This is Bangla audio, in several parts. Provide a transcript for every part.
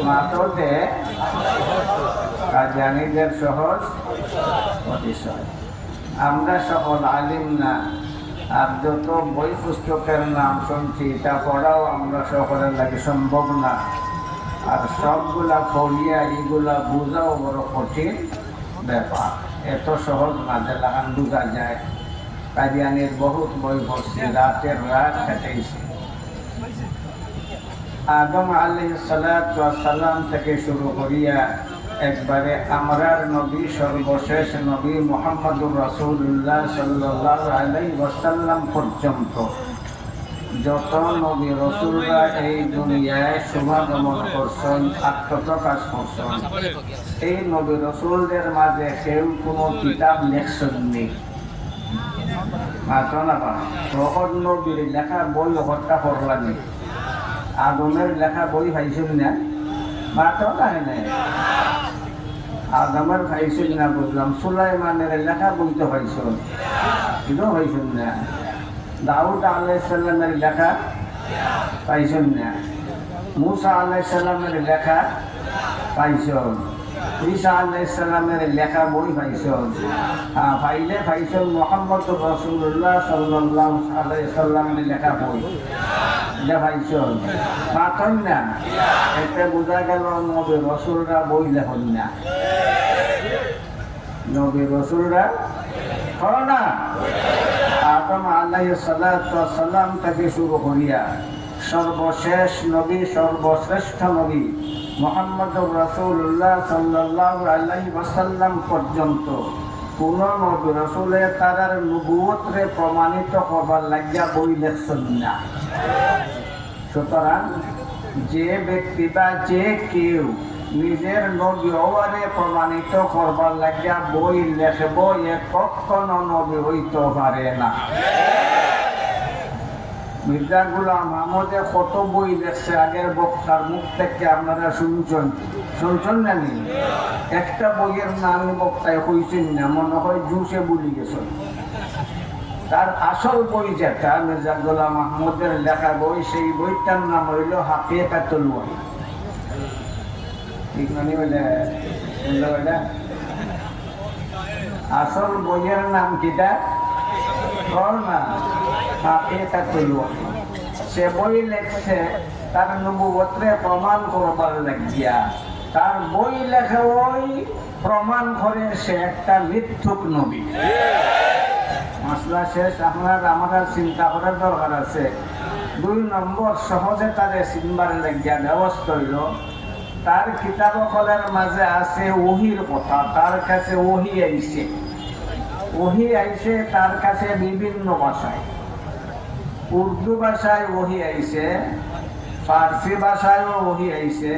মাত্রতে কাদিয়ানীদের সহজ পরিচয়। আমরা সকল আলিম না, আর যত বই পুস্তকের নাম শুনছি তা পড়াও আমরা সকলের লাগে সম্ভব না। আর সবগুলা পড়িয়া এগুলা বোঝাও বড় কঠিন ব্যাপার। এত সহজ না যে লাগান বোঝা যায়। কাদিয়ানীর বহুত বই পড়ছি, রাতের রাত কাটাইছি। আদম আলাইহিস সালাতু ওয়াস সালাম থেকে শুরু করিয়া একবারে আমরার নবী সর্বশেষ নবী মুহাম্মদুর রাসূলুল্লাহ সাল্লাল্লাহু আলাইহি ওয়াসাল্লাম পর্যন্ত যত নবী রাসূলরা এই দুনিয়ায় শুভাগমন করছেন, আত্মপ্রকাশ করছেন, এই নবী রাসূলদের মাঝে কেউ কোনো কিতাব লেখছেননি। মাত্র না প্রহর নবীর লেখা বই হত্যা করলানি। আদমের লেখা বই পাইছেন না? মাত্র নাই নাই। আদমের পাইছেন না বুঝলাম, সুলাইমানের লেখা বই তো পাইছেন, এটাও পাইছেন না। দাউদ আলাইহিস সালামের লেখা পাইছেন না। মুসা আলাইহিস সালামের লেখা পাইছেন। ঈসা আলাইহিস সালামের লেখা বই পাইছেন। পাইলে পাইছেন মুহাম্মদুর রাসূলুল্লাহ সাল্লাল্লাহু আলাইহি সাল্লামের লেখা বই পাইছেন। পাঠন না, এতে বোঝা গেল নবী রাসূলরা বই লেখন না। নবী রাসূলরা করো না। আদম আলাইহিস সালাতু ওয়াস সালাম থেকে শুরু করিয়া সর্বশেষ নবী, সর্বশ্রেষ্ঠ নবী মুহাম্মদুর রাসূলুল্লাহ সাল্লাল্লাহু আলাইহি ওয়াসাল্লাম পর্যন্ত কোন নবী রাসূলের তার নবুয়তরে প্রমাণিত করবার লাগিয়া বই লেখছেন না। সুতরাং যে ব্যক্তি বা যে কেউ নিজের নবী হওয়ারে প্রমাণিত করবার লাগিয়া বই লেখব, এ কখনো নবী হইতে পারে না। মির্জা গোলাম আহমদে কত বই লেখছে আগের বক্তার মুখ থেকে আপনারা শুনছেন না নি? একটা বইয়ের নাম বক্তায় হইছেন না, মনে হয় জুসে বলি গেছেন। তার আসল বই যেটা মির্জা গোলাম আহমদের লেখা বই, সেই বইটার নাম হইল হাকিকাতুল ওয়াহি। ঠিক না? আসল বইয়ের নাম কিটা? সে বই লেখছে তার নবুয়তরে প্রমাণ করবার লাগিয়া। তার বই লেখে ওই প্রমাণ করে সে একটা মিথ্যুক নবী। মশলা শেষ। আমার চিন্তা করার দরকার আছে। 2 নম্বর, সহজে তাদের চিনবার লাগিয়া ব্যবস্থা হইল তার কিতাব কলের মাঝে আছে ওহির কথা। তার কাছে ওহি আইছে, ওহি আইছে তার কাছে বিভিন্ন ভাষায়। উর্দু ভাষায় ওহি আইছে, ফার্সি ভাষায়ও ওহি আইছে,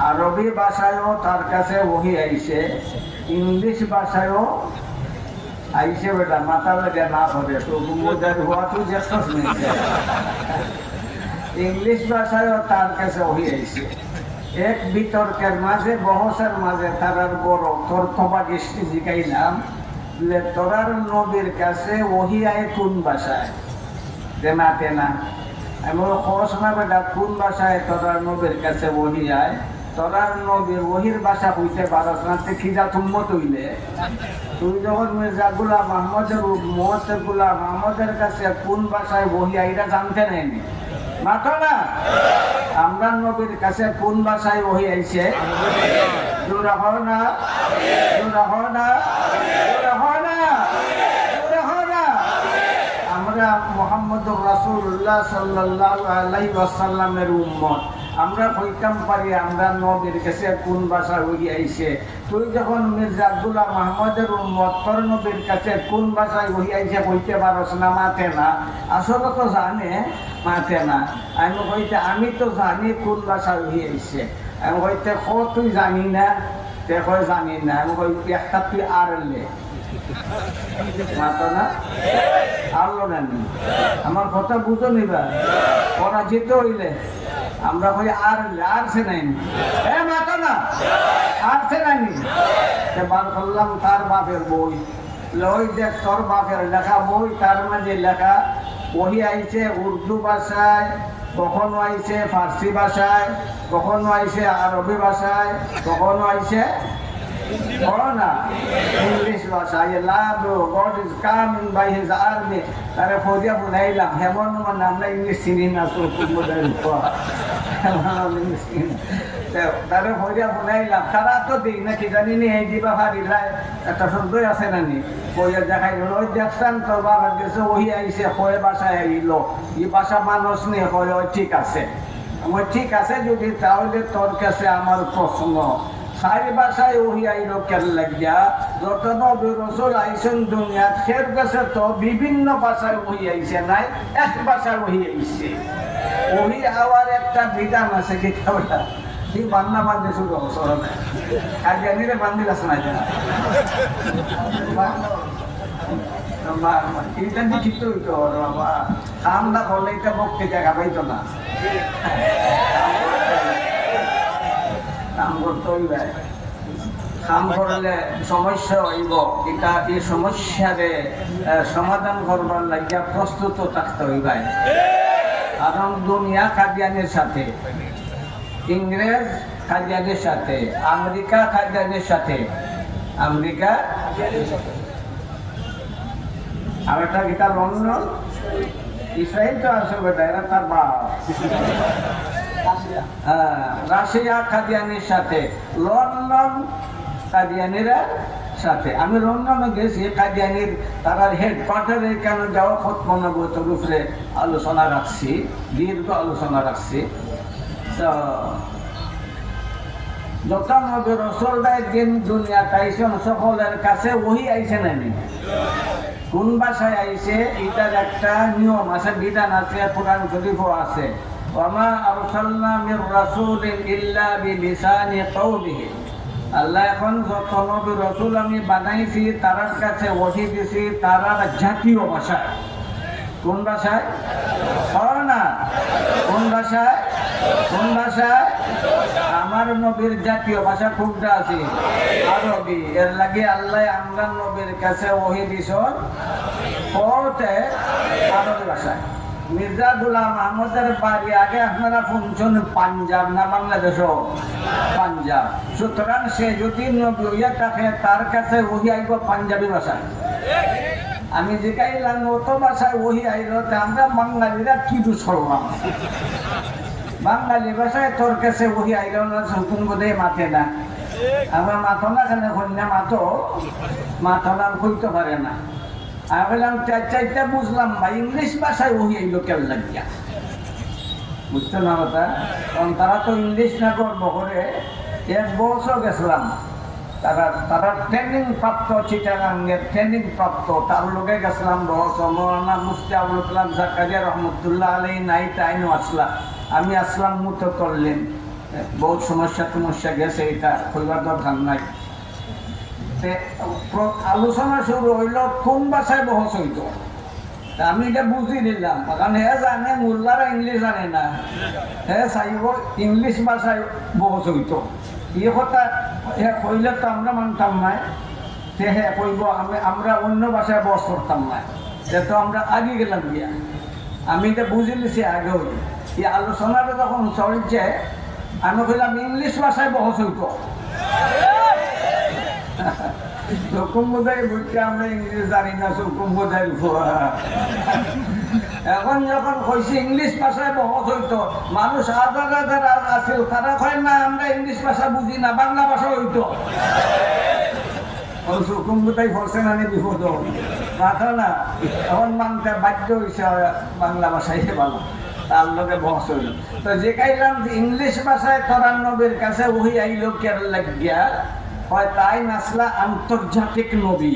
আরবি ভাষায়ও তার কাছে ওহি আইছে, ইংলিশ ভাষায়ও আইছে। বেটা মাথা বেটা না হবে তো হওয়াটো ইংলিশ ভাষায়ও তার কাছে ওহি আইছে। এক বিতর্কের মাঝে, বহসের মাঝে তারার বড় তর্কবাগিষ্টি জিগাইলাম, তোরার নবীর কাছে ওহি আয় কোন ভাষায়? তেনা তেনা আমি খোঁজ না বেটা, কোন ভাষায় তোরার নবীর কাছে ওহি আয়? তোরার নবীর ওহির ভাষা হইতে পারস না, খিজা তুম্মত হইলে তুই যখন মির্জা গোলাম আহমদের গোলাম আহমদের কাছে কোন ভাষায় ওহি আইরা জানতে নেয়নি। মাথা না, আমরা নবীর কাছে কোন ভাষায় ওহি আইছে? আমরা মুহাম্মদুর রাসূলুল্লাহ সাল্লাল্লাহু আলাইহি ওয়াসাল্লামের উম্মত। আমরা কইতাম পারি আমরা নবীর কাছে কোন ভাষা ওহি আইছে। তুই যখন মির্জা গোলাম আহমদের উম্মত, তোর নবীর কাছে কোন ভাষায় ওহি আইছে কইতে পারস না। মাথে না, আসলে তো জানে, মাথে না। আমি কইতে আমি তো জানি কোন ভাষায় ওহি আইছে। আমি কইতে তুই জানি না? তে কয় জানি না। আমি কই একটা তুই আরলে মাতো না, আরলো না। আমার কথা বুঝো নিবা, পরাজিত হইলে আমরা কই আরছে নাই, মাতো না, আরছে নাই। বার করলাম তার বাপের বই, লই দেখ তোর বাপের লেখা বই, তার মাঝে লেখা ওহি আইছে উর্দু ভাষায়, কখনো আইছে ফার্সি ভাষায়, কখনো আইছে আরবি ভাষায়, কখনো আইছে না ইংলিশ ভাষায়। God is coming by his army. তারা ফৌজিয়া বুঝাইলাম হেমন মানে আমরা ইংলিশ চিনি না, তারা ফৌজিয়া বুঝাইলাম তারা তো দিই না কি জানি নি এই দিবা হারিলায় একটা শব্দই আছে না নি বইয়ের দেখাই গেল ওই দেখছেন তোর বাবার কাছে ওই আইসে হয়ে বাসায় আইল এই বাসা মানুষ নিয়ে হয়ে ওই ঠিক আছে। ওই ঠিক আছে যদি তাহলে তোর কাছে আমার প্রশ্ন সারি ভাষায় ওহি আইল কেন লাগিয়া যত নবী রাসূল আইছেন দুনিয়া খের কাছে তো বিভিন্ন ভাষায় ওহি আইছে নাই এক ভাষায় ওহি আইছে। ওহি আওয়ার একটা বিধান আছে কি ওটা কি বান্না বান্ধে শুরু অবসর আর জানিলে বান্দিল আছে না এটা ঠিক হইতো বাবা ঠান্ডা করলে এটা বক্তি জায়গা পাইতো না কাম করতে হইবে। কাম করলে সমস্যা হইব, এটা এই সমস্যারে সমাধান করবার লাগিয়া প্রস্তুত থাকতে হইবে। কারণ দুনিয়া কাদিয়ানের সাথে, ইংরেজ কাদিয়ানের সাথে, আমেরিকা কাদিয়ানের সাথে, আমেরিকা আর একটা গীতা লন্ডন ইসরায়েল তো আছে বেটা এরা তার বাপ। রাশিয়া কাদিয়ানির সাথে, লন্ডন কাদিয়ানিরা সাথে। আমি লন্ডনে গেছি, কাদিয়ানির তারা হেডকোয়ার্টারে কেন যাওয়া খতমনবতের উপরে আলোচনা রাখছি, দীর্ঘ আলোচনা রাখছি। তো যত নবী রাসূলদের দিন দুনিয়া আইছেন সকলের কাছে ওহি আইছে নানি কোন ভাষায় আইছে এটার একটা নিয়ম আছে, বিধান আছে, কোরআন শরীফও আছে। ওয়ামা আরসালনা মির রাসূলিন ইল্লা বিলিসানি কওমিহি। আল্লাহ এখন যত নবী রাসূল আমি বানাইছি তার কাছে ওহী দিছি তার জাতীয় ভাষায়। কোন ভাষায়? না কোন ভাষায়? কোন ভাষায়? আমার নবীর জাতীয় ভাষা কোনটা আছে? আরবি। এর লাগে আল্লাহ আমরা নবীর কাছে ওহী দিছেন পড়তে আরবি ভাষায়। মির্জা গোলাম আহমদের বাড়ি আগে আপনারা শুনছেন পাঞ্জাব না বাংলাদেশ? পাঞ্জাব। সুতরাং সে যদি নবী হইয়া থাকে তার কাছে ওহী আইব পাঞ্জাবি ভাষায়। আমি জিজ্ঞাইলাম অত ভাষায় ওহী আইল, আমরা বাঙালিরা কি দোষ করলাম? বাঙালি ভাষায় তোর কাছে ওহী আইল না, হুকুম বোধে মাথে না। আমার মাথো না কেন কন্যা মাথো নাম খুলতে পারে না। আমি বললাম চারটা বুঝলাম ভাই, ইংলিশ ভাষায় ওহী আইল কেন লাগিয়া? বুঝতে না কথা, কারণ তারা তো ইংলিশ না করব করে 1 বছর গেছিলাম। তারা ট্রেনিং প্রাপ্ত, চিটাগাঙ্গের ট্রেনিং প্রাপ্ত, তার লোকে গেছিলাম মৌলানা মুফতি আবুল কালাম জাকারিয়া রহমতুল্লাহ আলাইহি নাই তাইনও আসলাম। আমি আসলাম মুতো করলেন, বহুত সমস্যা গেছে, এটা কইবার দরকার নাই। আলোচনা শুরু হইল কোন ভাষায় বহস হইত। আমি এটা বুঝি দিলাম, কারণ হে জানে মোল্লারা ইংলিশ জানে না, হে চাইব ইংলিশ ভাষায় বহস হইত। এই কথা হে কইলে তো আমরা মানতাম নাই, সে হে কইব আমরা অন্য ভাষায় বস করতাম না, সে তো আমরা আগে গেলাম গিয়া। আমি এটা বুঝে নিছি আগে হইল। এই আলোচনাটা যখন চলছে আমি কইলাম ইংলিশ ভাষায় বহস হইত। হুকুম বোঝাই বুঝতে আমরা ইংলিশ জানি না, হুকুম বোঝাই। এখন যখন কইছে ইংলিশ ভাষায় বহস হইতো, মানুষ হাজার আছিল, তারা কয় না আমরা ইংলিশ ভাষা বুঝি না, বাংলা ভাষা হইতো। হুকুম বোঝাই ফলছে না বিপদ মাথা না, এখন মানতে বাধ্য হয়েছে বাংলা ভাষাই ভালো, তার লোকে বহস হইল। তো যে কাইলাম যে ইংলিশ ভাষায় তোরা নবীর কাছে ওহি আইল কেন লাগিয়া, হয় তাই নাসলা আন্তর্জাতিক নবী।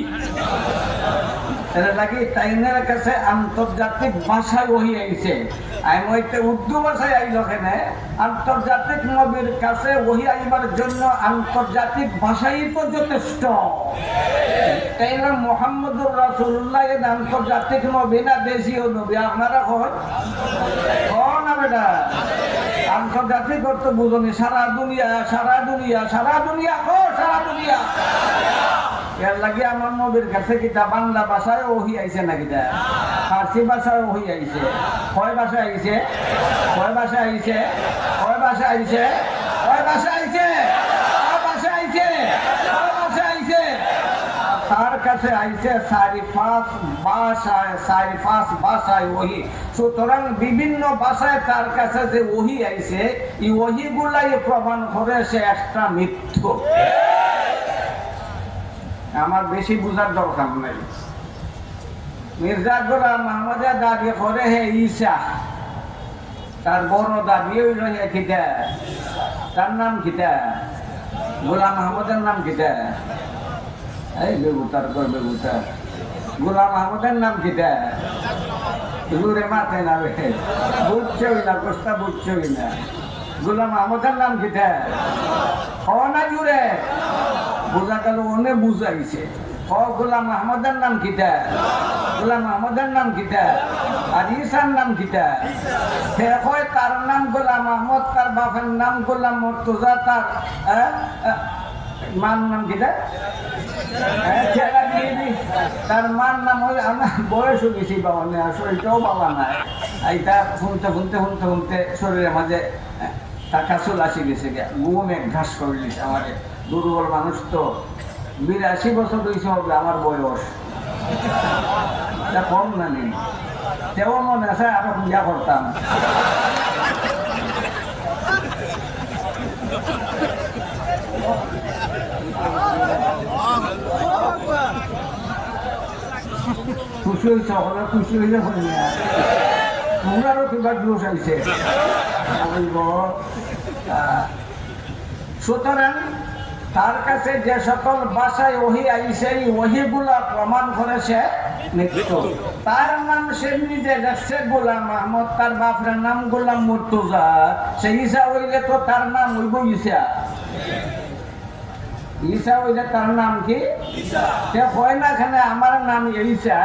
এটা লাগি তাইনের কাছে আন্তর্জাতিক ভাষায় ওহি আইছে। আমি ওইতে উর্দু ভাষায় আইল কেনে, আন্তর্জাতিক নবীর কাছে ওহি আইবার জন্য আন্তর্জাতিক ভাষাই তো যথেষ্ট। তাই না মুহাম্মদুর রাসূলুল্লাহ এর আন্তর্জাতিক নবী না দেশীয় নবী? আপনারা কন না বেটা, আন্তর্জাতিক অর্থ বুঝনি সারা দুনিয়া, সারা দুনিয়া, সারা দুনিয়া, সারা দুনিয়া। এর লাগে আমার নবীর কাছে কিতা বাংলা ভাষায় ওহি আইছে না কিতা? ফার্সি ভাষায় ওহি আইছে কয় ভাষা আইছে কয় ভাষা আইছে কয় ভাষা আইছে কয় ভাষা আইছে কয় ভাষা আইছে কয় ভাষা আইছে তার কাছে আইছে 4-5 ভাষায় ওহি। সুতরাং বিভিন্ন ভাষায় তার কাছে যে ওহি আইছে এই ওহিগুলাই প্রমাণ করে সে একটা মিথ্যুক। আমার বেশি বুঝার দরকার নাই। মির্জা গোলাম আহমদের দাবি করে হে ঈসা, তার বড় দাবি হইল হে কিতা, তার নাম কিতা, গোলাম আহমদের নাম কিতা, এই বেগুতার কর বেগুতার, গোলাম আহমদের নাম কিতা, জুড়ে মাথায় না রে, বুঝছই না, কোষ্টা বুঝছই না। গোলাম আহমদের নাম কিতা, হ না জুড়ে, বোঝা গেল অনেক বুঝাইছে। গোলাম আহমদের নাম কিতা, গোলাম আহমদের নাম কিতা, আর ঈসার নাম কিতা। সে কয় তার নাম গোলাম আহমদ, তার বাপের নাম গোলাম মুর্তজা, তার মার নাম কিতা, তার মার নাম হলে আমার বয়সও বেশি বাবা নেই, আর শরীরটাও বাবা নাই। এইটা শুনতে শুনতে শুনতে শুনতে শরীরের মাঝে টাকা চলে আসি গেছে, ঘুম এক ঘাস করে দিছে আমার। দুর্বল মানুষ তো, 82 বছর হয়েছে হবে আমার বয়স, কম না নেই। তেও মনে আছে আরো পূজা করতাম। খুশি হয়েছে, সকলে খুশি হইলে হই না, তোমরারও কিবা জোশ আইছে। সুতরাং তার কাছে যে সকল ভাষায় ওহি আইছে এই ওহিগুলা প্রমাণ করেছে মৃত্যু। তার নাম সে নিজে রাখছে গোলাম আহমদ, তার বাপের নাম গোলাম মুর্তজা। সেই ঈসা হইলে তো তার নাম হইব ঈসা, ঈসা হইলে তার নাম কি? সে হয় না এখানে আমার নাম ঈসা,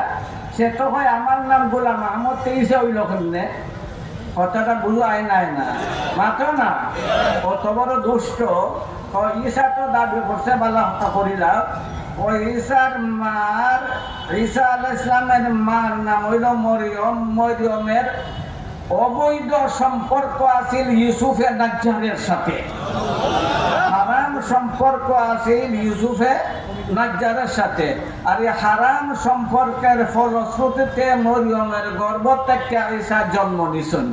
সে তো হয় আমার নাম গোলাম আহমদ, ঈসা হইল কেমনে? কথাটা বুঝায় নাই না, মাত্র না কত বড় দুষ্ট। ঈসা তো দাবি করছে বালা হত্যা করিলাম। ওই ঈসার মার, ঈসা আলাইহিস সালামের মার নাম হইল মরিয়ম। মরিয়মের অবৈধ সম্পর্ক আছিল ইউসুফে নাজ্জারের সাথে, হারাম সম্পর্ক আছিল ইউসুফে নাজ্জারের সাথে। আর এই হারাম সম্পর্কের ফলশ্রুতিতে মরিয়মের গর্ভ থেকে ঈসা জন্ম নিছেন।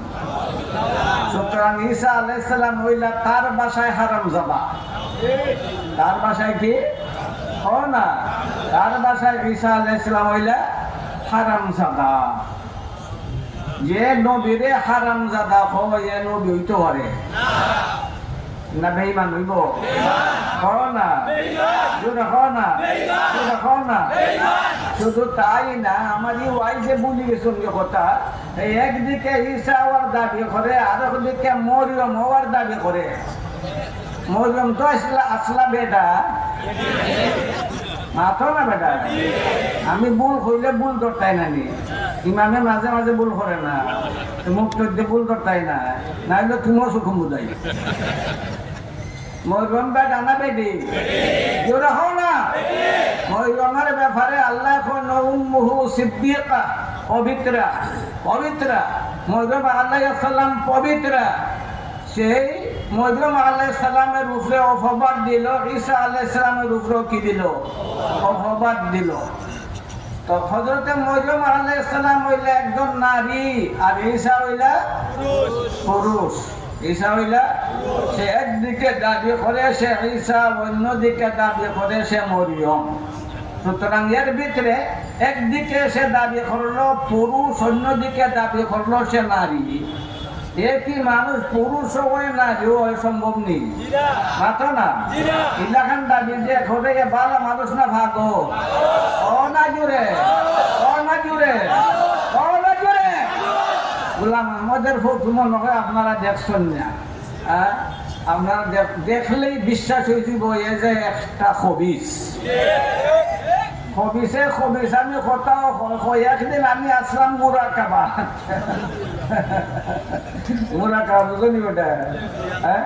সুতরাং ঈসা আলাইহিস সালাম হইলা তার বাসায় হারাম যাবা। তার বাসায় কি না, তার বাসায় ঈসা আলাইহিস সালাম হইলা হারাম যাবা। যে নবীরে হারাম জাদা হয় এ নবী হইতে পারে না? বেঈমান হইব? না শুধু তাই না, আমার ওয়াই যে বলি গেছেন কথা, একদিকে ঈসা হওয়ার দাবি করে, আর একদিকে মরিয়ম হওয়ার দাবি করে। মরিয়ম তো আসলা বেটা, মাথো না বেটা। আমি ভুল হইলে ভুল ধরতাই না নি, ইমামে মাঝে মাঝে ভুল করে না, মুখ চোদ্দে ভুল ধরতাই না, নাইলে তুমিও সুখম বুঝাই। মরিয়ম বেটা না বেটি? জোরে হও না। মরিয়মের ব্যাপারে আল্লাহ উম্মুহু সিদ্দিকা, পবিত্রা, পবিত্রা। মরিয়ম আলাইহিস সালাম পবিত্রা। সেই মরিয়ম আলাইহিস সালামের উপরে অপবাদ দিল, ঈসা আলাইহিস সালামের উপরে কি দিল? অপবাদ দিল। তো হযরতে মরিয়ম আলাইহিস সালাম হইলে একজন নারী, আর ঈসা হইলা পুরুষ। ঈসা হইলা, সে একদিকে দাবি করে সে ঈসা, অন্যদিকে দাবি করে সে মরিয়ম। সুতরাং এর ভিতরে একদিকে সে দাবি করলো পুরুষ, অন্যদিকে দাবি করলো সে নারী। একই মানুষ পুরুষ হয় নারীও হয়, সম্ভব নেই, মাত্র না। ইলাখান দাবি যে ঘটে ভালো মানুষ না ভাগো, না জুড়ে, না জুড়ে, না জুড়ে। গোলাম আহমদের ফটো মনে হয় আপনারা দেখছেন না, আপনারা দেখলেই বিশ্বাস হয়েছিল এ যে একটা খবিস। খবিসে খবিস আমি কোথাও একদিন আমি আসলাম মুরাকাবা, মুরাকাবা বুঝলি ওটা? হ্যাঁ,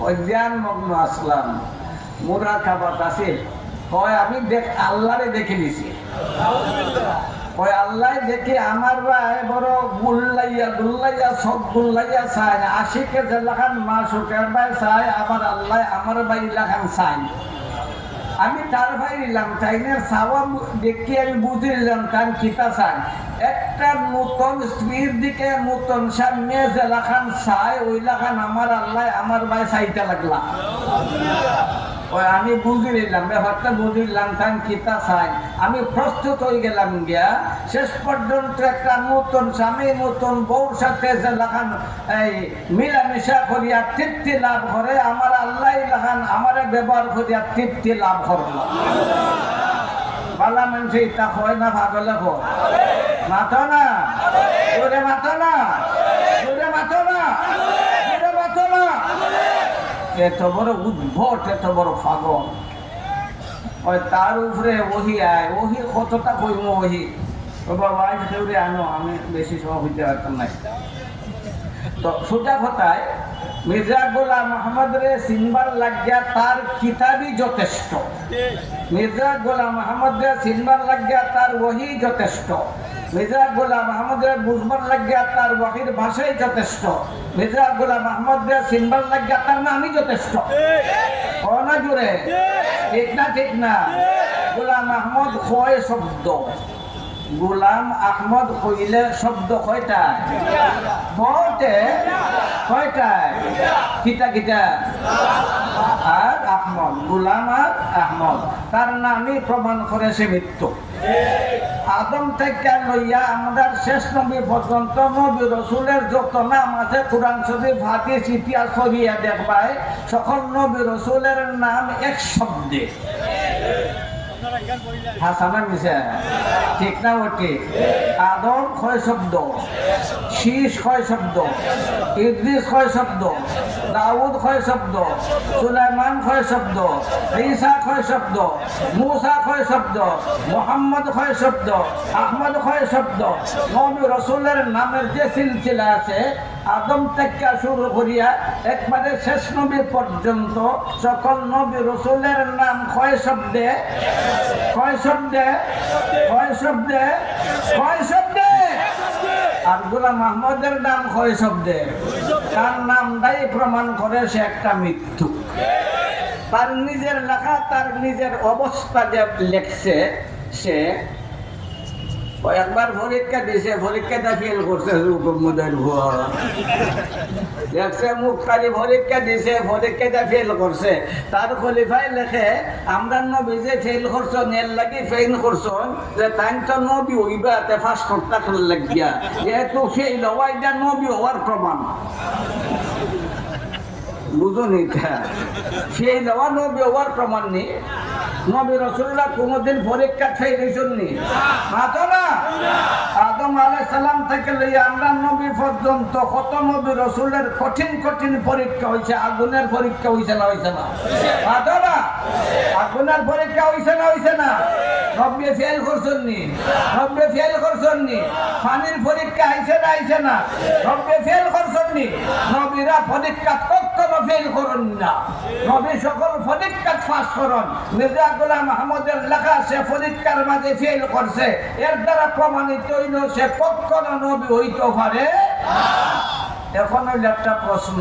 ওই ধ্যান মগ্ন আসলাম, মুরাকাবাত আছে। হয় আমি আল্লাহরে দেখে নিছি, ওই আল্লাহ দেখি আমার ভাই বড় গুল্লাইয়া সব গুল্লাইয়া চাই আশিকে যে লাখান মা সুখের ভাই চাই আবার আল্লাহ আমার ভাই লাখান চাই আমি তার ভাই নিলাম চাইনের চাওয়া দেখি আমি বুঝে নিলাম তার কিতা চাই একটা নতুন স্ত্রীর দিকে নতুন সামনে যে লাখান চাই ওই লাখান আমার আল্লাহ আমার ভাই চাইতে লাগলাম ওই আমি বুঝে নিলাম ব্যাপারটা বুঝে নিলাম তার কিতা চাই আমি প্রস্তুত হয়ে গেলাম গিয়া শেষ পর্যন্ত একটা নতুন স্বামী নতুন বউর সাথে যে লাখান এই মিলামিশা করিয়া তৃপ্তি লাভ করে আমার আল্লাহ লাখান আমারে ব্যবহার করিয়া তৃপ্তি লাভ করলো বালা মানুষ ইটা হয় না ভাগলে হয় মাথো না জোরে মাথো না জোরে মাথো না জোরে মাথো না এত বড় উদ্ভট এত বড় পাগল ওই তার উপরে ওহি আয় ওহি কতটা কইম ওহি ও বাবা সেউরে আনো আমি বেশি সময় হইতে পারতাম নাই তো সোজা কথায় মির্জা গোলাম মোহাম্মদ রে সিনবার লাগিয়া তার কিতাবই যথেষ্ট মির্জা গোলাম মোহাম্মদ রে সিনবার লাগিয়া তার ওহি যথেষ্ট মির্জা গোলাম মোহাম্মদ রে বুঝবার লাগিয়া তার ওহির ভাষাই যথেষ্ট মির্জা গোলাম মোহাম্মদ রে সিনবার লাগিয়া তার নামই যথেষ্ট ও না জুড়ে ঠিক না গোলাম আহমদ কয় শব্দ গোলাম আহমদ কইলে শব্দ কয়টায় বলতে কয়টায় কিতা কিতা আর আহমদ গোলাম আর আহমদ তার নামই প্রমাণ করে সে মৃত্যু আদম থেকে লইয়া আমাদের শেষ নবী পর্যন্ত নবী রসুলের যত নাম আছে কোরআন শরীফ হাদিস ইতিহাস সরিয়া দেখবাই সকল নবী রসুলের নাম এক শব্দে হাসানা মিশে ঠিক না ওটি আদম কয় শব্দ শীষ কয় শব্দ ইদ্রিস কয় শব্দ দাউদ কয় শব্দ সুলাইমান কয় শব্দ ঈসা কয় শব্দ মুসা কয় শব্দ মুহাম্মদ কয় শব্দ আহমদ কয় শব্দ নবী রাসূলের নামের যে সিলসিলা আছে আদম থেকে শুরু করিয়া একবারে শেষ নবী পর্যন্ত সকল নবী রাসূলের নাম কয় শব্দে কয় শব্দে কয় শব্দে কয় শব্দে আর গোলাম আহমদের নাম কয় শব্দে তার নামটাই প্রমাণ করে সে একটা মৃত্যু তার নিজের লেখা তার নিজের অবস্থা যে লেখছে সে একবার পরীক্ষা দিছে পরীক্ষাটা ফেল করছে দেখছে মুখ খালি পরীক্ষা দিছে পরীক্ষাটা ফেল করছে তার খলিফাই লেখে আমরা নবী যে ফেল করছো এর লাগি ফেল করছো যে তাই তো নবী হইবা তে ফাঁস করতে লাগিয়া যেহেতু ফেল হওয়া এটা নবী হওয়ার প্রমাণ বুঝুন এটা ফেল হওয়া নবী হওয়ার প্রমাণ নেই নবী রাসূলুল্লাহ কোনদিন পরীক্ষা ফেল হইছেননি মাতো না আদম আলাইহিস সালাম থেকে লইয়া আমরা নবী পর্যন্ত কত নবী রাসূলের কঠিন কঠিন পরীক্ষা হইছে আগুনের পরীক্ষা হইছে না মাতো না আগুনের পরীক্ষা হইছে না নবী ফেল করছেননি নবী ফেল করছেননি পানির পরীক্ষা আইছে না নবী ফেল করছেননি নবীরা পরীক্ষা কখনো ফেল করেন না নবী সকল পরীক্ষা পাস করেন মির্জা গোলাম আহমদের লেখা সে পরীক্ষার মাঝে ফেল করছে এর দ্বারা প্রমাণিত হইল সে কখনো নবী হইতে পারে এখন হইল একটা প্রশ্ন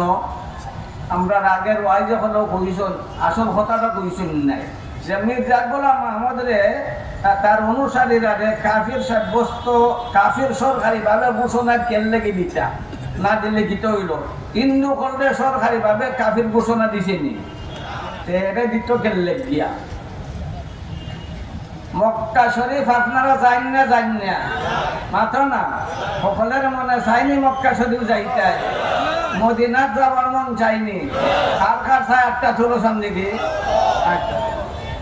আমরা আগের ওয়াইজ হলেও কইছেন আসল কথাটা কইছেন নাই যে মির্জা গোলাম আহমদরে তার অনুসারীরা কাফির সাব্যস্ত কাফির সরকারিভাবে ঘোষণা কেলে কি দিতা না দিলে গীত হইল হিন্দু খন্ডে সরকারিভাবে কাফির ঘোষণা দিছেনি এটা দিত কেলে গিয়া মক্কা শরীফ আপনারা যাইন না মাত্র না সকলের মনে চাইনি মক্কা শরীফ যাইতে মদিনাত যাওয়ার মন চাইনি কার কার চাই একটা চলেছেন দেখি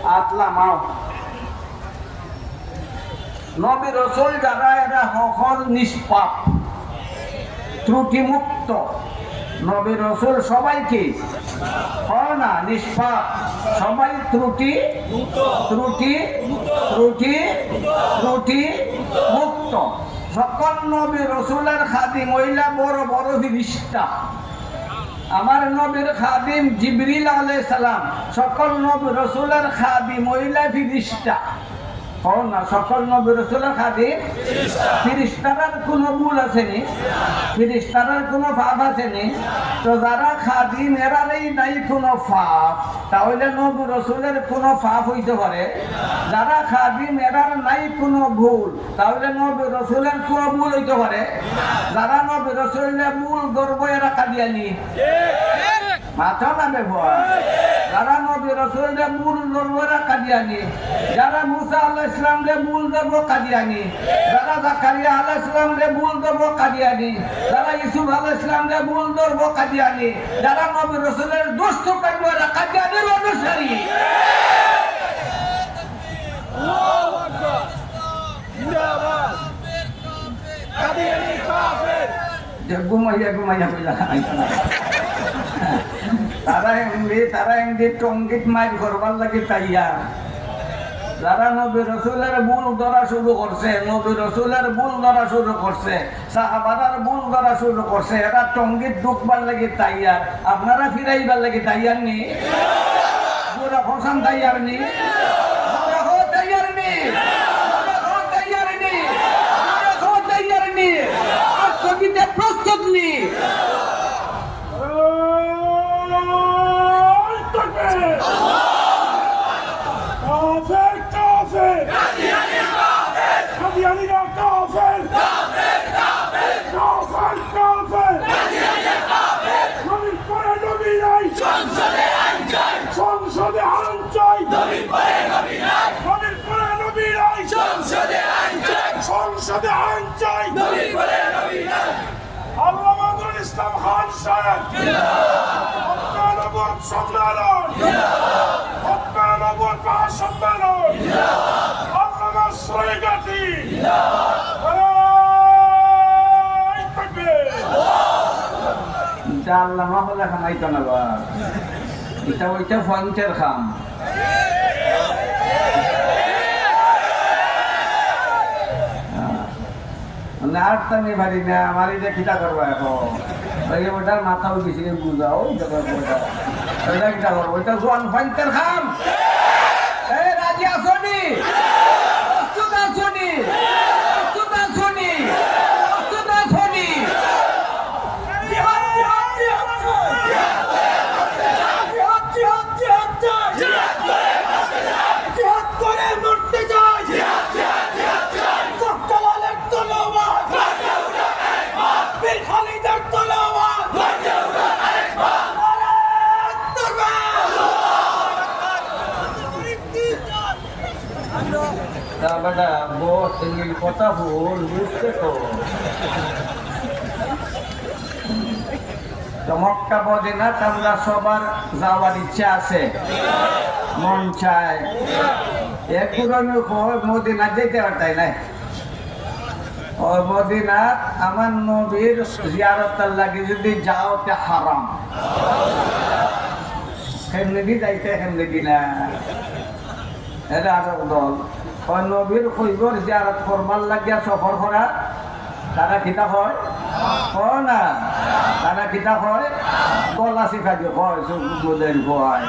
আতলা মাও নবী রাসূল যারা এরা সকল নিষ্পাপ ত্রুটি মুক্ত নবী রাসূল সবাই কি হয় না নিষ্পাপ সবাই ত্রুটি ত্রুটি ত্রুটি ত্রুটি মুক্ত সকল নবী রাসূলের খাদিম মহিলা বড় বড় ফেরেশতা আমার নবীর খাদিম জিবরিল আলাইহিস সালাম সকল নবী রাসূলের খাদিম মহিলা ফেরেশতা না সকল নবী রাসূলের খাদিম ফেরেশতার কোনো ভুল আসেনি, ফেরেশতার কোনো পাপ আসেনি। তো যারা খাদিম এরারই নাই কোনো পাপ, তাহলে নবী রাসূলের কোনো পাপ হইতে পারে? যারা খাদিম এরার নাই কোনো ভুল, তাহলে নবী রাসূলের কোনো ভুল হইতে পারে? যারা নবী রাসূলের ভুল গর্ব এরা কাদিয়ানি মাথা না ব্যবহার। যারা নবী রাসূলের মূল ধর্মরা কাদিয়ানি, যারা মুসা আলাইহিস সালামের মূল ধর্ম কাদিয়ানি, যারা জাকারিয়া আলাইহিস সালামের মূল ধর্ম কাদিয়ানি, যারা ইউসুফ আলাইহিস সালামের মূল ধর্ম কাদিয়ানি, যারা নবী রাসূলের দুষ্ট কর্মরা কাদিয়ানির অনুসারী। আল্লাহু আকবার, জিন্দাবাদ, কাদিয়ানি কাফের। যে ঘুমাইয়া কইলা তারা এমনি টঙ্গিত মাইর করবার লাগে তাইয়া। যারা নবী রাসূলের ভুল ধরা শুরু করছে, নবী রাসূলের ভুল ধরা শুরু করছে, সাহাবাদের ভুল ধরা শুরু করছে, এরা টঙ্গিত ঢুকবার লাগে তাইয়ার। আপনারা ফিরাইবার লাগে তাইয়ার নি? পুরা ফসান তাইয়ার নি? তাইয়ার নি? তাইয়ার নি? তাইয়ার নি? প্রস্তুত নি? কাফের কাফের, কাদিয়ানিরা কাফের, কাফের কাফের, নবীর পরে নবী নাই, সংসদে আইন চাই, সংসদে আইন চাই, নবীর পরে নবী নাই, নবীর পরে নবী নাই, সংসদে আইন চাই, সংসদে আইন চাই, নবীর পরে নবী নাই। আল্লামা নজরুল ইসলাম খান সাহেব জিন্দাবাদ, নবুয়ত সম্মেলন জিন্দাবাদ, নবুয়ত মহাসম্মেলন জিন্দাবাদ, আল্লামা সৈয়দী জিন্দাবাদ, তাকবীর। আল্লামা হলে খামাইতো না বা এটা ওইটা পয়েন্টের খাম। নাড়তানি ভারি না, আমার এটা কিতা করবো এখন? ওটার মাথাও বেশি বুঝাও, ওইটা কিতা করবো? ওইটা জোয়ান পয়েন্টের খাম। রাজি আসনি? প্রস্তুত আসনি? প্রস্তুত আসনি? প্রস্তুত আসনি? বেটা বস কথা ভুল বুঝতে তো মক্কা মদিনা আমরা সবার যাওয়ার ইচ্ছা আছে, মন চায়। মদিনা যেতে পারতাই নাই। ওই মদিনাত আমার নবীর জিয়ারতের লাগে যদি যাও তে হারাম, হেমনি দি যাইতে হেমনি দি না। এটা আরো দল ওই নবীর কইবর জিয়ারত করবার লাগিয়া সফর করা, তারা কিতা হয় না, তারা কিতা হয় গলা শিখা দিয়ে হয়, হয়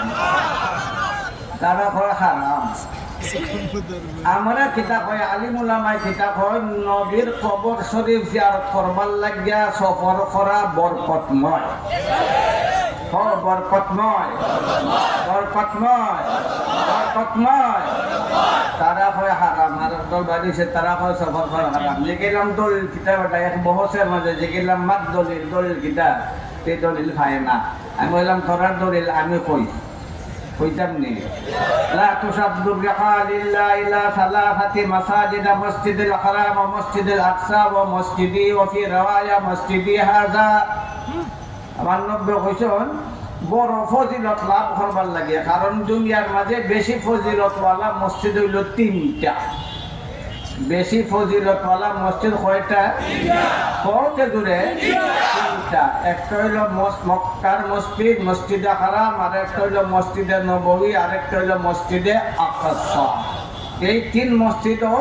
তারা হয় হারাম। আমরা কিতাব হয় আলিমুলামায় কিতাব হয় নবীর কবর শরীফ জিয়ারত করবার লাগিয়া সফর করা বরকতময়, বরকতময়, বরকতময়, বরকতময়। তারা হয় হারাম, আর দল বাড়িছে তারা হয় সফর করা হারাম। যে গেলাম দলিল কিতাব এক বহসের মাঝে যে গেলাম মাত দলিল দলিল কিতাব, সেই দলিল খায় না। আমি বললাম তোরার দলিল আমি কই কইতাম নি। লা তুসাদ্দু বিহাল ইল্লা ইলা সালাসাতি মাসাজিদ, মসজিদুল হারাম ওয়া মসজিদুল আকসা ওয়া মসজিদি ওয়া ফি রাওয়ায়া মসজিদি হাযা। আমার নবী কইছেন বড় ফজিলত লাভ করবার লাগে, কারণ দুনিয়ার মাঝে বেশি ফজিলতওয়ালা মসজিদ হইল তিনটা। বেশি ফজিলতওয়ালা মসজিদ কয়টা? কত দূরে? তিনটা। একটা হইল মক্কার মসজিদ, মসজিদে হারাম, আর একটা হইল মসজিদে নববী, আর একটা হইল মসজিদে আকসা। এই তিন মসজিদও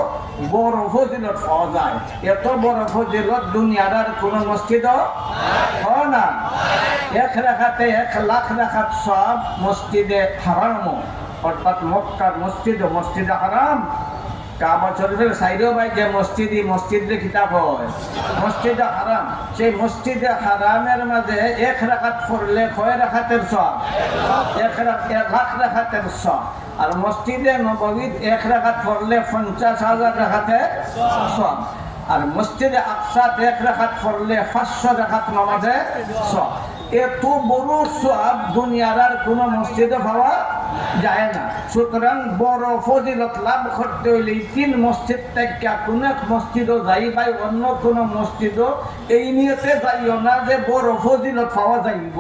বড় ফজিলত পাওয়া যায়। এত বড় ফজিলত দুনিয়ার আর কোন মসজিদও হয় না। এক রাকাতে 1,00,000 রাকাত সব মসজিদে হারাম, অর্থাৎ মক্কার মসজিদ ও মসজিদে হারাম কাবা শরীফের সাইডেও ভাই যে মসজিদে কিতাব হয় মসজিদে হারাম, সেই মসজিদে হারামের মাঝে 1 রাকাত পড়লে কয় রাকাতের সওয়াব? 1 রাকাতের সওয়াব। আর মসজিদে নববীত 1 রাকাত পড়লে 50,000 রাকাতের সওয়াব। আর মসজিদে আকসাত 1 রাকাত পড়লে 500 রাকাত নামাজের সওয়াব। এত বড় সওয়াব দুনিয়ার আর কোন মসজিদে পাওয়া যায় না। সুতরাং বড় ফজিলত লাভ করতে হইলে 3 মসজিদ থেকে কোন এক মসজিদও যাই ভাই, অন্য কোন মসজিদও এই নিয়তে যাইও না যে বড় ফজিলত পাওয়া যাইব।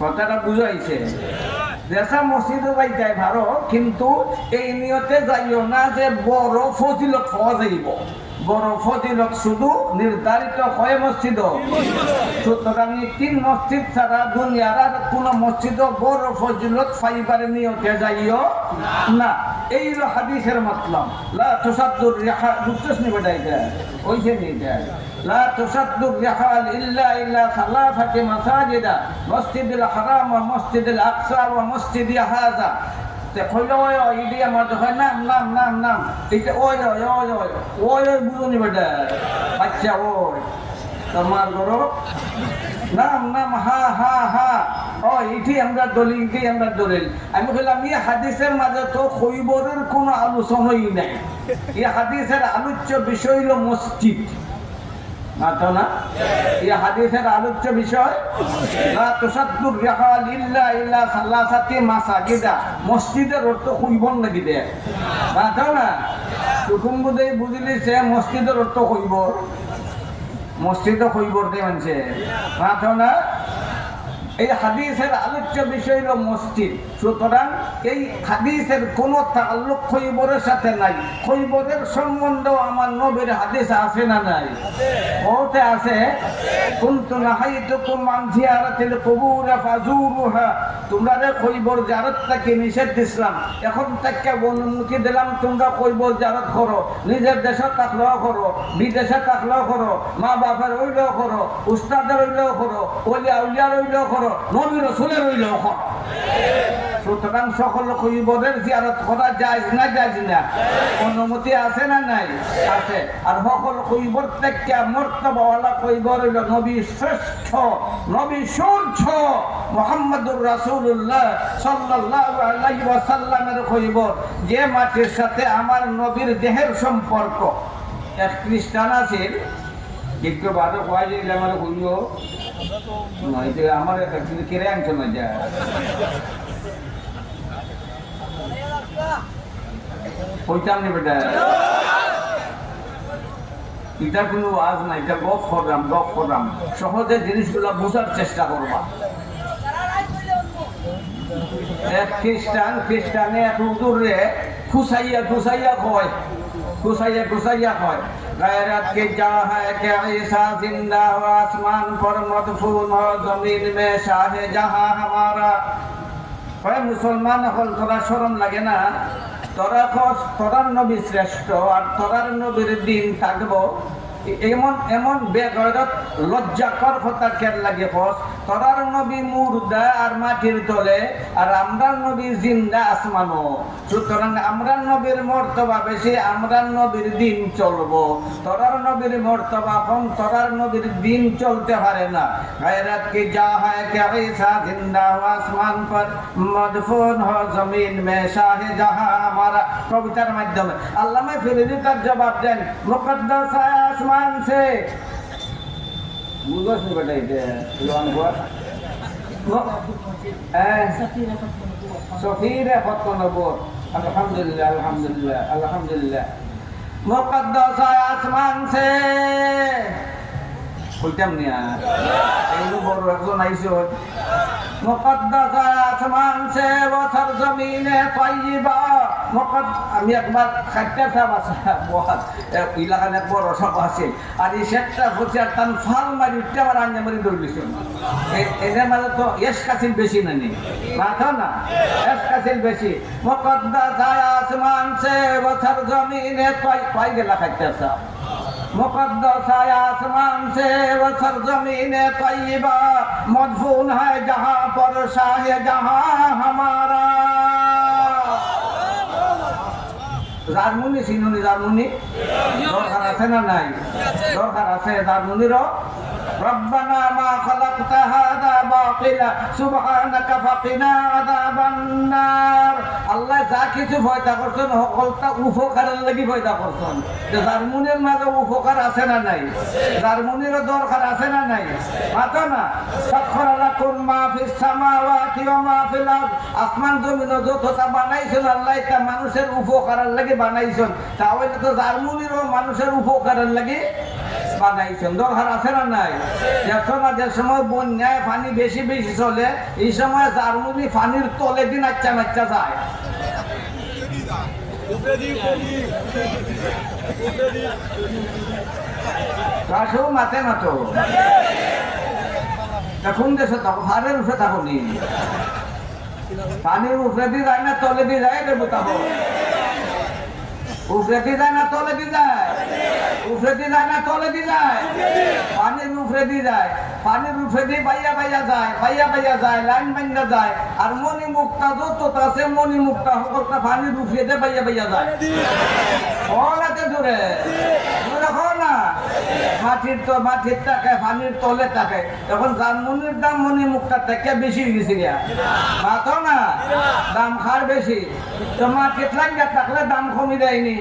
কথাটা বুঝাইছে? যেসা মসজিদও যাইতে ভালো, কিন্তু এই নিয়তে যাইও না যে বড় ফজিলত পাওয়া যাইব। বড় ফজিলত শুধু নির্ধারিত হয় মসজিদ। সুতরাং 3 মসজিদ ছাড়া দুনিয়ার আর কোন মসজিদ বড় ফজিলত পাইবার নিয়তে যাইও না। এই হলো হাদিসের মতলব। লা তুসাদ্দুর রিহাল, বুঝছস নি বেটা? এটা ওইছে নি এটা। লা তুসাদ্দুর রিহাল ইল্লা সালাসাতি মাসাজিদা, মসজিদুল হারাম ওয়া মসজিদুল আকসা ওয়া মসজিদি হাযা। কইল ওই ইডি আমার হয় নাম এটা ওই বুঝুনি বেটা বাচ্চা, ওই তোমার গরো নাম হা ও ইটি আমরা দলিল, ইটি আমরা দলিল। আমি বললাম এই হাদিসের মাঝে তো খৈবরের কোনো আলোচনাই নাই। এই হাদিসের আলোচ্য বিষয় হলো মসজিদ, মাতো না? এই হাদিসের আলোচ্য বিষয় লা তুসাদ্দুর রিহাল ইল্লা সালাসাতি মাসাজিদা। মসজিদের অর্থ খৈবর নাকি দে, মাতো না? হুকুম বুঝে বুঝলি সে মসজিদের অর্থ খৈবর, মসজিদও খৈবর দে মানছে, মাতো না? এই হাদিসের আলোচ্য বিষয় হলো মসজিদ। সুতরাং এই হাদিসের কোনো তাল্লুক খৈবরের সাথে নাই। খৈবরের সম্বন্ধ আমার নবীর হাদিস আছে না নাই? ওতে আছে। কুনতু নাহাইতুকুম আন জিয়ারাতিল কুবুর ফাজুরুহা। তোমরা খৈবর জিয়ারত থেকে নিষেধ দিছিলাম, এখন থেকে অনুমতি দিলাম তোমরা খৈবর জিয়ারত করো। নিজের দেশে থাকলেও করো, বিদেশে থাকলেও করো, মা বাবার হইলেও করো, উস্তাদের হইলেও করো, ওলিয়া উলিয়ার হইলেও করো, নবী রাসূলের হইলেও করো। সুতরাং সকল খৈবরের জিয়ারত করা যায় না, যায় না? অনুমতি আছে না নাই? আছে। আর সকল খৈবর থেকে মর্তবাওয়ালা খৈবর হইল নবী শ্রেষ্ঠ, নবী সূর্য মুহাম্মদুর রাসূলুল্লাহ সাল্লাল্লাহু আলাইহি ওয়াসাল্লামের খৈবর, যে মাটির সাথে আমার নবীর দেহের সম্পর্ক। এক খ্রিস্টান আছে, একটু বাদে কয় যে আমার হইল নয়, আমার কেড়ে আনছো না যা কইতাম নি বেটা। এটা কোনো আজ না, এটা গপ করলাম। সহজে জিনিসগুলো বোঝার চেষ্টা করবা। এক খ্রিস্টানে এক হুজুরে খুসাইয়া কয় गैरत के जा है कि ईसा जिंदा हो, आसमान पर मदफून हो, जमीन में शाह जहां हमारा। কয় মুসলমান হল, তোরা শরম লাগে না? তোরার নবী শ্রেষ্ঠ আর তোরার নবীর দিন থাকবো, এমন বেগরত লজ্জাকর কথা কেন লাগে? তোরার নবী মুর্দা আর মাটির তলে, আর আমরার নবী জিন্দা আসমানো। সুতরাং আমরার নবীর মর্তবা বেশি, আমরার নবীর দিন চলবো। তোরার নবীর মর্তবা কম, তোরার নবীর দিন চলতে পারে না। গায়রাত কি যা হয় কে ঈসা জিন্দা হো, আসমান পর মদফুন হো, জমিন মে শাহে জাহাঁ হামারা। কবিতার মাধ্যমে আল্লামা ফিরিজি তার জবাব দেন, মুকদ্দাস আসমান से बुझो से बेटा इधर लोन पर सफीर फतन नबूर। अल्हम्दुलिल्लाह मुकद्दस आसमान से কইতাম না এইগুলো বড় একজন আইছে। মুকদ্দাস আসমান সে ও সরজমিনে তাইয়্যিবা। আমি একবার খাইতে বহুত ইলাকান এক বড় সভা আছে, আর এই শেখটা হচ্ছে আর তান ফাল মারি উঠতে আমার আঞ্জা মারি দৌড়লিস। এদের মাঝে তো এস কাছিল বেশি না নেই, মাথা না এস কাছিল বেশি। মুকদ্দাস আসমান সে ও সরজমিনে পাই গেলা খাইতে আসা। मुकद्दस आसमान से व सरजमीने तय्यबा, मदफून है जहां पर शाह जहां हमारा। জার্মনি চিনুনি জার্মনি দরকার আছে না নাই দরকার আছে জার্মনিরও ربنا ما خلقت هذا باطلا سبحانك فقنا عذاب النار আল্লাহ যা কিছু পয়দা করছেন সকলটা উপকারের লাগি পয়দা করছেন যে জার্মনির মাঝে উপকার আছে না নাই জার্মনিরও দরকার আছে না নাই মাথা না সাক্ষর লাকুম মা ফিস সামাওয়াতি ওয়া মা ফিল আরদ আসমান জমিন যতটা বানাইছেন আল্লাহ এটা মানুষের উপকারের লাগি বানাইছেন তাহলে তো জার্মনিরও মানুষের উপকারের লাগি বানাইছেন দরকার আছে না নাই এখন যে সময় বন্যায় পানি বেশি বেশি চলে এই সময় জার্মনি পানির তলে দিন আচ্ছা নাচ্চা যায় মাতে না তো এখন দেশে থাকো ভারের উঠে থাকো নি পানির উপরে দিয়ে যায় না তলে দিয়ে যায় দেবো তাবো উপরে দিয়ে যায় না তলে দিয়ে যায় উপরে দিয়ে যায় না তলে দিয়ে যায় পানির উপরে দিয়ে যায় পানির উপরে দিয়ে বাইয়া বাইয়া যায় লাইন বাইন্দা যায় আর মনি মুক্তা যত আছে মনি মুক্তা সকলটা পানির উপরে দিয়ে বাইয়া যায় অনেকে দূরে দেখো না মাটির থাকে পানির তলে থাকে এখন জার্মনির দাম মনি মুক্তার থেকে বেশি গেছে গিয়া মাথো না দাম খার বেশি তো মাটির লাগিয়া থাকলে দাম কমে দেয়নি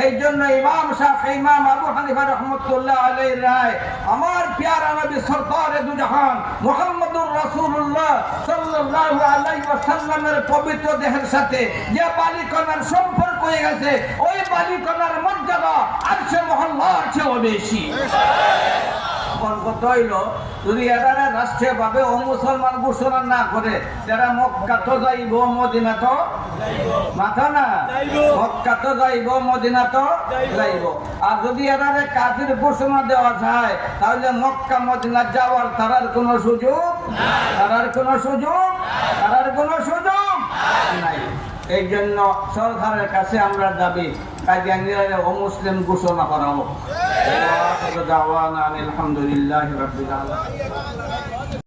এই জন্য ইমাম শাফি ইমাম আবু হানিফা রাহমাতুল্লাহ আলাইহির রায় আমার প্যারা নবী সরকারে দু জাহান মুহাম্মদুর রাসূলুল্লাহ সাল্লাল্লাহু আলাইহি ওয়াসাল্লামের পবিত্র দেহের সাথে যে বালিকণার সম্পর্ক হয়ে গেছে ওই বালিকণার মর্যাদা আরশে মহল্লার চেয়েও বেশি কত হইল যদি এরা রাষ্ট্রীয় ভাবে ও মুসলমান ঘোষণা না করে যারা মক্কা তো যাইব মদিনা তো মাথা না মক্কা তো যাইব মদিনা তো যাইব আর যদি এরা কাফির ঘোষণা দেওয়া যায় তাহলে মক্কা মদিনা যাওয়ার তারার কোনো সুযোগ নাই এই জন্য সরকারের কাছে আমরা দাবি কাদিয়ানীরা অমুসলিম ঘোষণা করা হোক। আলহামদুলিল্লাহ রাব্বিল আলামিন।